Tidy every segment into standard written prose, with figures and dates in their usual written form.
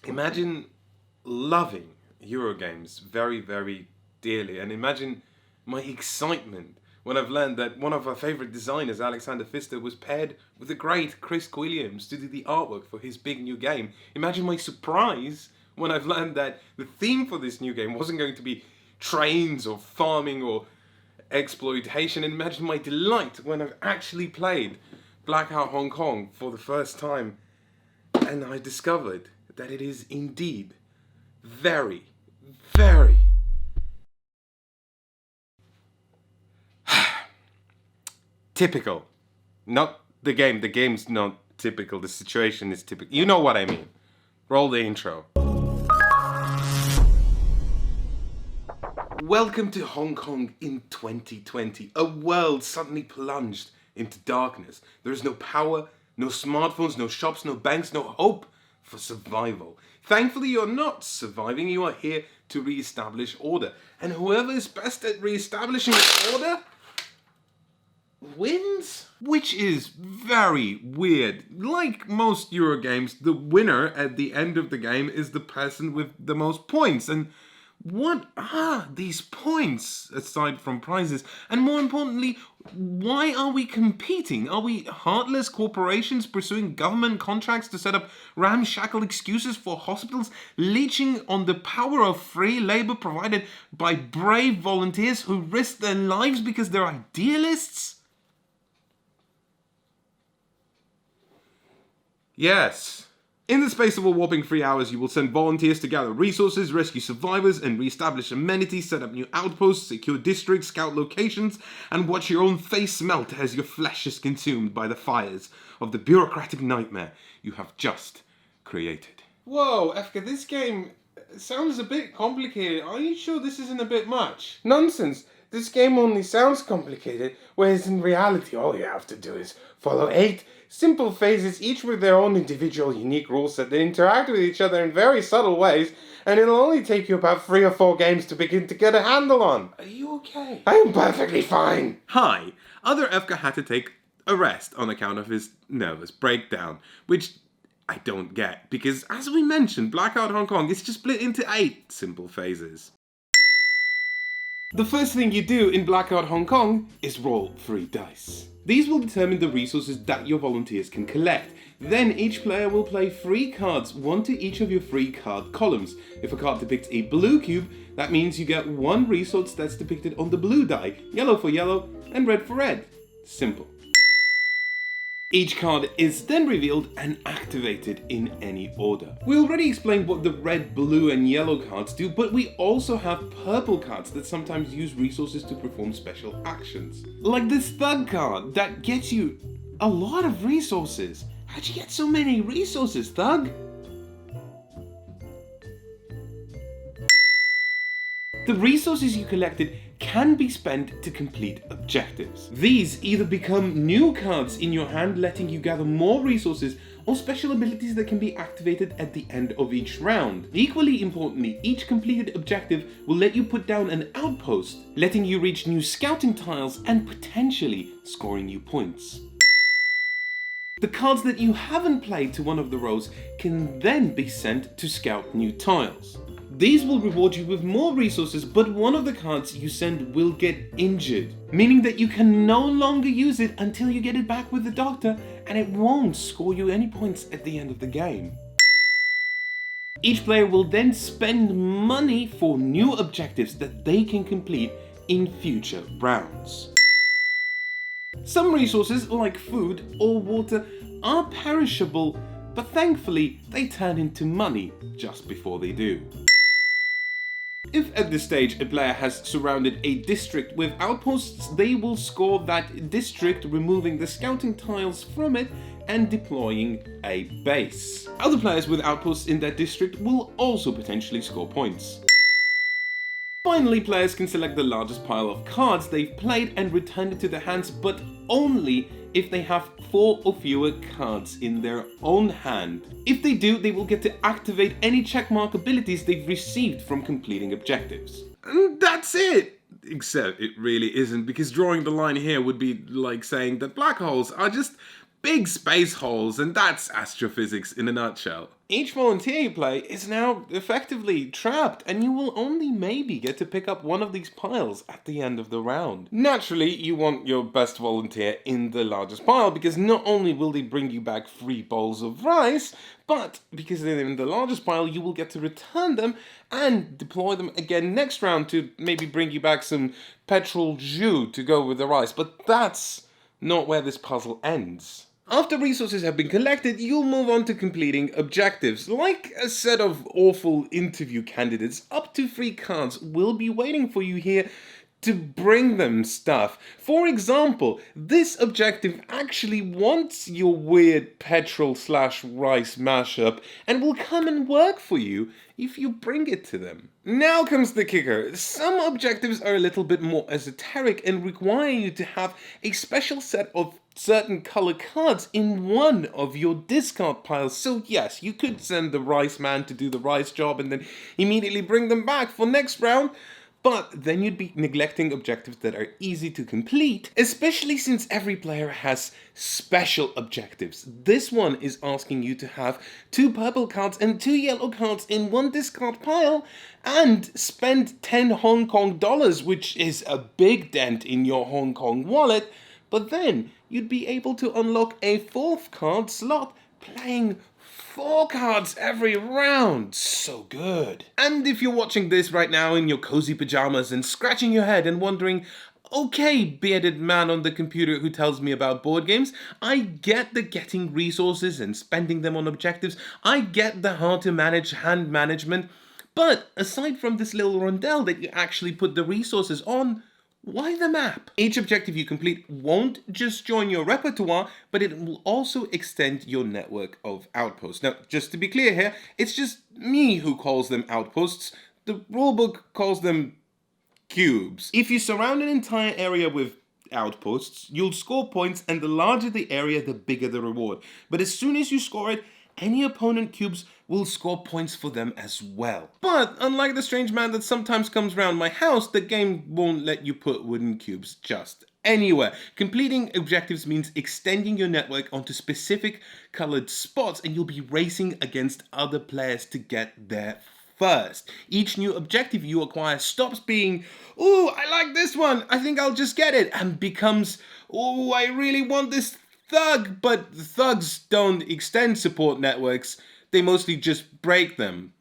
Imagine loving Eurogames very, very dearly, and imagine my excitement when I've learned that one of our favourite designers, Alexander Pfister, was paired with the great Chris Williams to do the artwork for his big new game. Imagine my surprise when I've learned that the theme for this new game wasn't going to be trains or farming or exploitation. And imagine my delight when I've actually played Blackout Hong Kong for the first time and I discovered that it is indeed very, very typical. Not the game. The game's not typical. The situation is typical. You know what I mean. Roll the intro. Welcome to Hong Kong in 2020. A world suddenly plunged into darkness. There is no power, no smartphones, no shops, no banks, no hope for survival. Thankfully, you're not surviving. You are here to re-establish order. And whoever is best at re-establishing order wins? Which is very weird. Like most Eurogames, the winner at the end of the game is the person with the most points. And what are these points, aside from prizes? And more importantly, why are we competing? Are we heartless corporations pursuing government contracts to set up ramshackle excuses for hospitals, leeching on the power of free labor provided by brave volunteers who risk their lives because they're idealists? Yes. In the space of a whopping 3 hours, you will send volunteers to gather resources, rescue survivors, and re-establish amenities, set up new outposts, secure districts, scout locations, and watch your own face melt as your flesh is consumed by the fires of the bureaucratic nightmare you have just created. Whoa, Efka, this game sounds a bit complicated. Are you sure this isn't a bit much? Nonsense. This game only sounds complicated, whereas in reality all you have to do is follow 8 simple phases, each with their own individual unique rule set that interact with each other in very subtle ways, and it'll only take you about 3 or 4 games to begin to get a handle on. Are you okay? I am perfectly fine. Hi. Other Efka had to take a rest on account of his nervous breakdown, which I don't get, because as we mentioned, Blackout Hong Kong is just split into 8 simple phases. The first thing you do in Blackout Hong Kong is roll 3 dice. These will determine the resources that your volunteers can collect. Then each player will play 3 cards, 1 to each of your 3 card columns. If a card depicts a blue cube, that means you get 1 resource that's depicted on the blue die, yellow for yellow and red for red. Simple. Each card is then revealed and activated in any order. We already explained what the red, blue and yellow cards do, but we also have purple cards that sometimes use resources to perform special actions. Like this thug card that gets you a lot of resources. How'd you get so many resources, thug? The resources you collected can be spent to complete objectives. These either become new cards in your hand, letting you gather more resources, or special abilities that can be activated at the end of each round. Equally importantly, each completed objective will let you put down an outpost, letting you reach new scouting tiles and potentially scoring you points. The cards that you haven't played to one of the rows can then be sent to scout new tiles. These will reward you with more resources, but one of the cards you send will get injured, meaning that you can no longer use it until you get it back with the doctor, and it won't score you any points at the end of the game. Each player will then spend money for new objectives that they can complete in future rounds. Some resources, like food or water, are perishable, but thankfully they turn into money just before they do. If at this stage a player has surrounded a district with outposts, they will score that district, removing the scouting tiles from it and deploying a base. Other players with outposts in that district will also potentially score points. Finally, players can select the largest pile of cards they've played and return it to their hands, but only if they have 4 or fewer cards in their own hand. If they do, they will get to activate any checkmark abilities they've received from completing objectives. And that's it! Except it really isn't, because drawing the line here would be like saying that black holes are just big space holes, and that's astrophysics in a nutshell. Each volunteer you play is now effectively trapped, and you will only maybe get to pick up one of these piles at the end of the round. Naturally, you want your best volunteer in the largest pile, because not only will they bring you back 3 bowls of rice, but because they're in the largest pile, you will get to return them and deploy them again next round to maybe bring you back some petrol jus to go with the rice. But that's not where this puzzle ends. After resources have been collected, you'll move on to completing objectives. Like a set of awful interview candidates, up to 3 cards will be waiting for you here to bring them stuff. For example, this objective actually wants your weird petrol/rice mashup and will come and work for you if you bring it to them. Now comes the kicker. Some objectives are a little bit more esoteric and require you to have a special set of certain color cards in one of your discard piles. So yes, you could send the rice man to do the rice job and then immediately bring them back for next round, but then you'd be neglecting objectives that are easy to complete, especially since every player has special objectives. This one is asking you to have 2 purple cards and 2 yellow cards in one discard pile and spend 10 Hong Kong dollars, which is a big dent in your Hong Kong wallet, but then you'd be able to unlock a 4th card slot playing 4 cards every round. So good. And if you're watching this right now in your cozy pajamas and scratching your head and wondering, okay, bearded man on the computer who tells me about board games, I get the getting resources and spending them on objectives. I get the how to manage hand management. But aside from this little rondel that you actually put the resources on, why the map? Each objective you complete won't just join your repertoire, but it will also extend your network of outposts. Now, just to be clear here, it's just me who calls them outposts. The rulebook calls them cubes. If you surround an entire area with outposts, you'll score points, and the larger the area, the bigger the reward. But as soon as you score it, any opponent cubes will score points for them as well. But unlike the strange man that sometimes comes round my house, the game won't let you put wooden cubes just anywhere. Completing objectives means extending your network onto specific colored spots, and you'll be racing against other players to get there first. Each new objective you acquire stops being, ooh, I like this one, I think I'll just get it, and becomes, ooh, I really want this thug, but thugs don't extend support networks, they mostly just break them,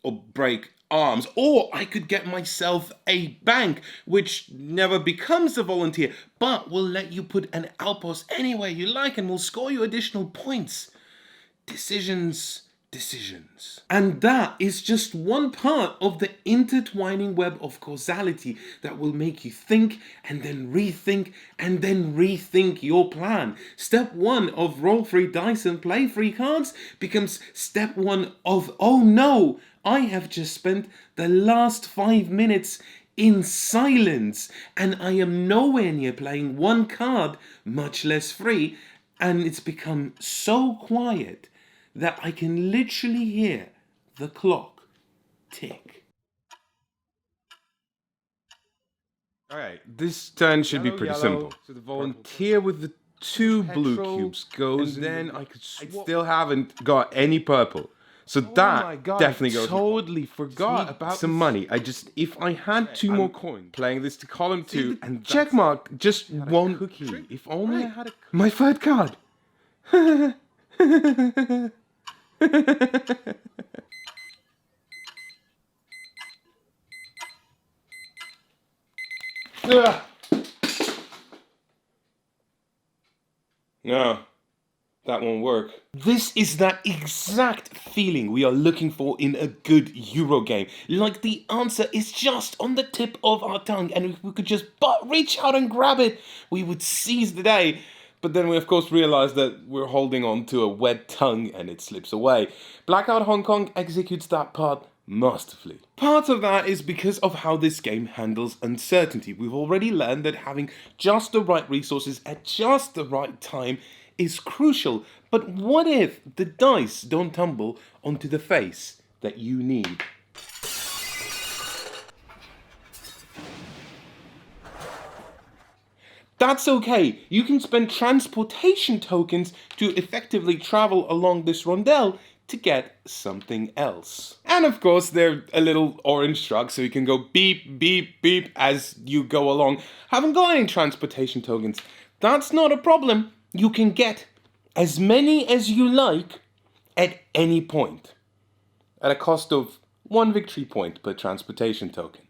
or break arms. Or I could get myself a bank, which never becomes a volunteer, but will let you put an outpost anywhere you like and will score you additional points. Decisions. And that is just one part of the intertwining web of causality that will make you think and then rethink and then rethink your plan. Step 1 of roll 3 dice and play 3 cards becomes step 1 of, oh no, I have just spent the last 5 minutes in silence and I am nowhere near playing 1 card, much less 3, and it's become so quiet that I can literally hear the clock tick. Alright, this turn should be pretty simple. So the volunteer with the 2 blue cubes goes, and then I still haven't got any purple. So that definitely goes. Totally forgot about some money. If I had 2 more coins, playing this to column 2, and checkmark just one cookie. If only I had my 3rd card. No, that won't work. This is that exact feeling we are looking for in a good Euro game. Like the answer is just on the tip of our tongue, and if we could just reach out and grab it, we would seize the day. But then we of course realize that we're holding on to a wet tongue and it slips away. Blackout Hong Kong executes that part masterfully. Part of that is because of how this game handles uncertainty. We've already learned that having just the right resources at just the right time is crucial. But what if the dice don't tumble onto the face that you need? That's okay. You can spend transportation tokens to effectively travel along this rondel to get something else. And of course, they're a little orange truck, so you can go beep, beep, beep as you go along. Haven't got any transportation tokens. That's not a problem. You can get as many as you like at any point, at a cost of 1 victory point per transportation token.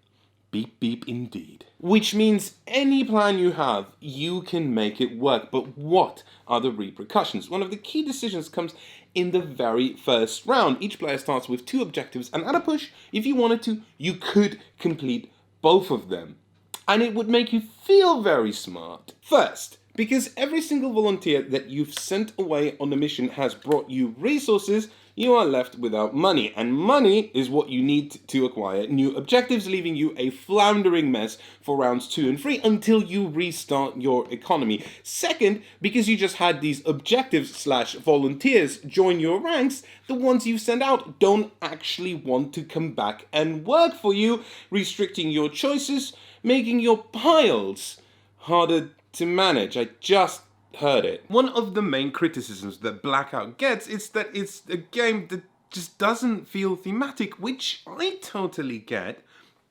Beep beep indeed. Which means any plan you have, you can make it work. But what are the repercussions? One of the key decisions comes in the very first round. Each player starts with 2 objectives, and at a push, if you wanted to, you could complete both of them. And it would make you feel very smart. First, because every single volunteer that you've sent away on a mission has brought you resources, you are left without money. And money is what you need to acquire new objectives, leaving you a floundering mess for rounds 2 and 3 until you restart your economy. Second, because you just had these objectives / volunteers join your ranks, the ones you send out don't actually want to come back and work for you, restricting your choices, making your piles harder to manage. I just heard it. One of the main criticisms that Blackout gets is that it's a game that just doesn't feel thematic, which I totally get,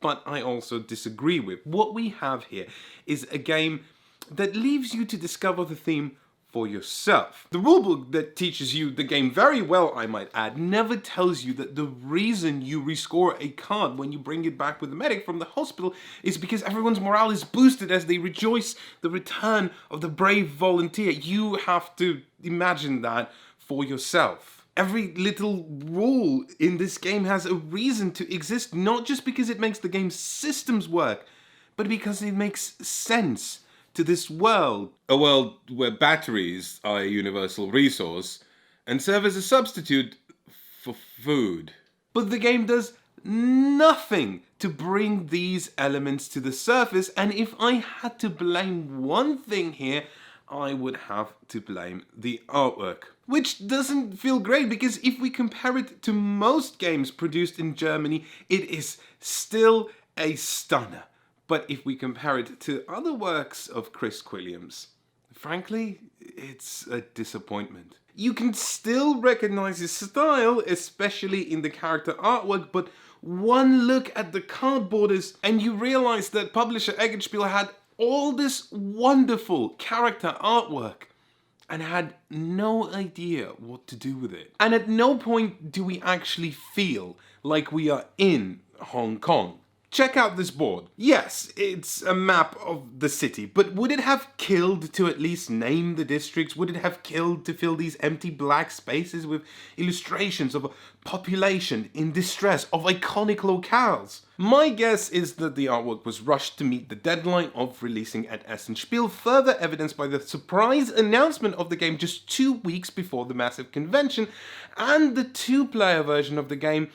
but I also disagree with. What we have here is a game that leaves you to discover the theme for yourself. The rulebook that teaches you the game very well, I might add, never tells you that the reason you rescore a card when you bring it back with the medic from the hospital is because everyone's morale is boosted as they rejoice the return of the brave volunteer. You have to imagine that for yourself. Every little rule in this game has a reason to exist, not just because it makes the game's systems work, but because it makes sense to this world. A world where batteries are a universal resource and serve as a substitute for food. But the game does nothing to bring these elements to the surface, and if I had to blame one thing here, I would have to blame the artwork. Which doesn't feel great, because if we compare it to most games produced in Germany, it is still a stunner. But if we compare it to other works of Chris Quilliams, frankly, it's a disappointment. You can still recognize his style, especially in the character artwork, but one look at the card borders and you realize that publisher Eggenspiel had all this wonderful character artwork and had no idea what to do with it. And at no point do we actually feel like we are in Hong Kong. Check out this board. Yes, it's a map of the city, but would it have killed to at least name the districts? Would it have killed to fill these empty black spaces with illustrations of a population in distress, of iconic locales? My guess is that the artwork was rushed to meet the deadline of releasing at Essenspiel, further evidenced by the surprise announcement of the game just 2 weeks before the massive convention, and the 2-player version of the game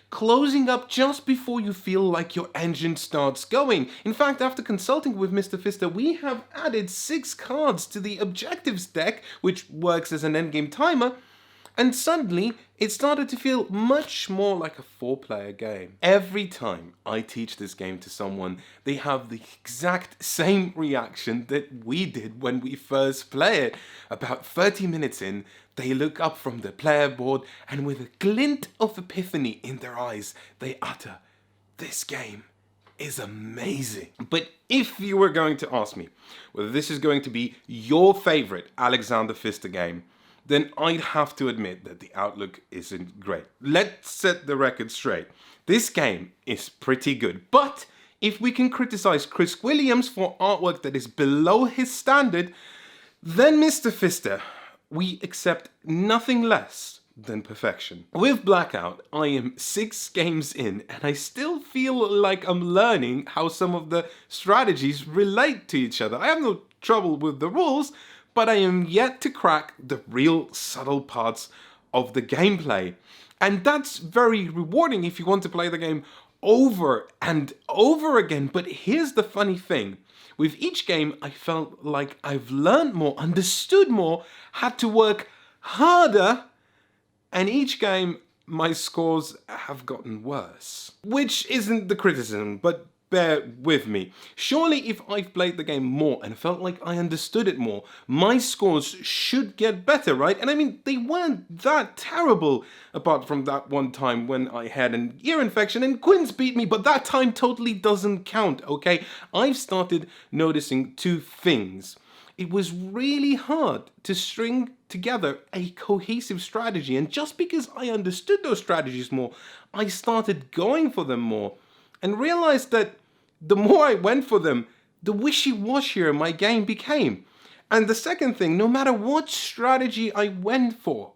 closing up just before you feel like your engine starts going. In fact, after consulting with Mr. Pfister, we have added 6 cards to the objectives deck, which works as an endgame timer, and suddenly it started to feel much more like a 4-player game. Every time I teach this game to someone, they have the exact same reaction that we did when we first play it. About 30 minutes in, they look up from the player board and with a glint of epiphany in their eyes, they utter, "This game is amazing." But if you were going to ask me whether this is going to be your favorite Alexander Pfister game, then I'd have to admit that the outlook isn't great. Let's set the record straight. This game is pretty good, but if we can criticize Chris Williams for artwork that is below his standard, then Mr. Pfister, we accept nothing less than perfection. With Blackout, I am 6 games in and I still feel like I'm learning how some of the strategies relate to each other. I have no trouble with the rules, but I am yet to crack the real subtle parts of the gameplay. And that's very rewarding if you want to play the game over and over again. But here's the funny thing. With each game, I felt like I've learned more, understood more, had to work harder, and each game, my scores have gotten worse. Which isn't the criticism, but bear with me. Surely if I've played the game more and felt like I understood it more, my scores should get better, right? And I mean, they weren't that terrible, apart from that one time when I had an ear infection and Quinn's beat me, but that time totally doesn't count, okay? I've started noticing two things. It was really hard to string together a cohesive strategy, and just because I understood those strategies more, I started going for them more and realized that the more I went for them, the wishy-washier my game became. And the second thing, no matter what strategy I went for,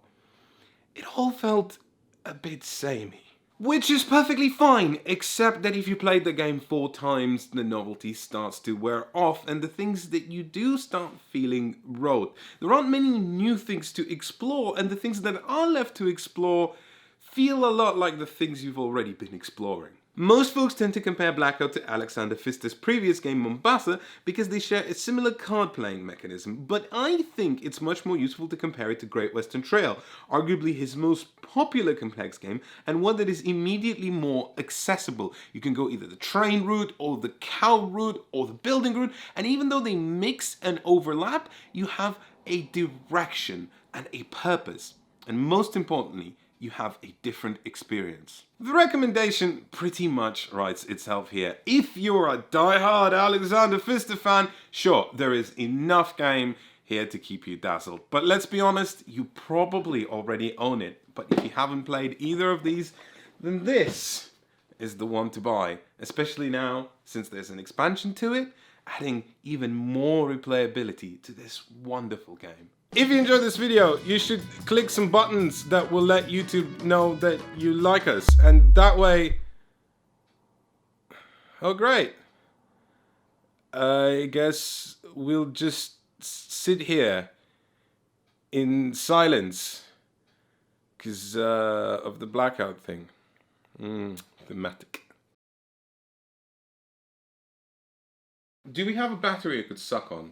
it all felt a bit samey. Which is perfectly fine, except that if you played the game 4 times, the novelty starts to wear off and the things that you do start feeling rote. There aren't many new things to explore, and the things that are left to explore feel a lot like the things you've already been exploring. Most folks tend to compare Blackout to Alexander Pfister's previous game Mombasa because they share a similar card-playing mechanism, but I think it's much more useful to compare it to Great Western Trail, arguably his most popular complex game, and one that is immediately more accessible. You can go either the train route, or the cow route, or the building route, and even though they mix and overlap, you have a direction and a purpose, and most importantly, you have a different experience. The recommendation pretty much writes itself here. If you're a die-hard Alexander Pfister fan, sure, there is enough game here to keep you dazzled. But let's be honest, you probably already own it. But if you haven't played either of these, then this is the one to buy. Especially now, since there's an expansion to it, adding even more replayability to this wonderful game. If you enjoyed this video, you should click some buttons that will let YouTube know that you like us. And that way... Oh, great. I guess we'll just sit here in silence because of the blackout thing. Thematic. Do we have a battery I could suck on?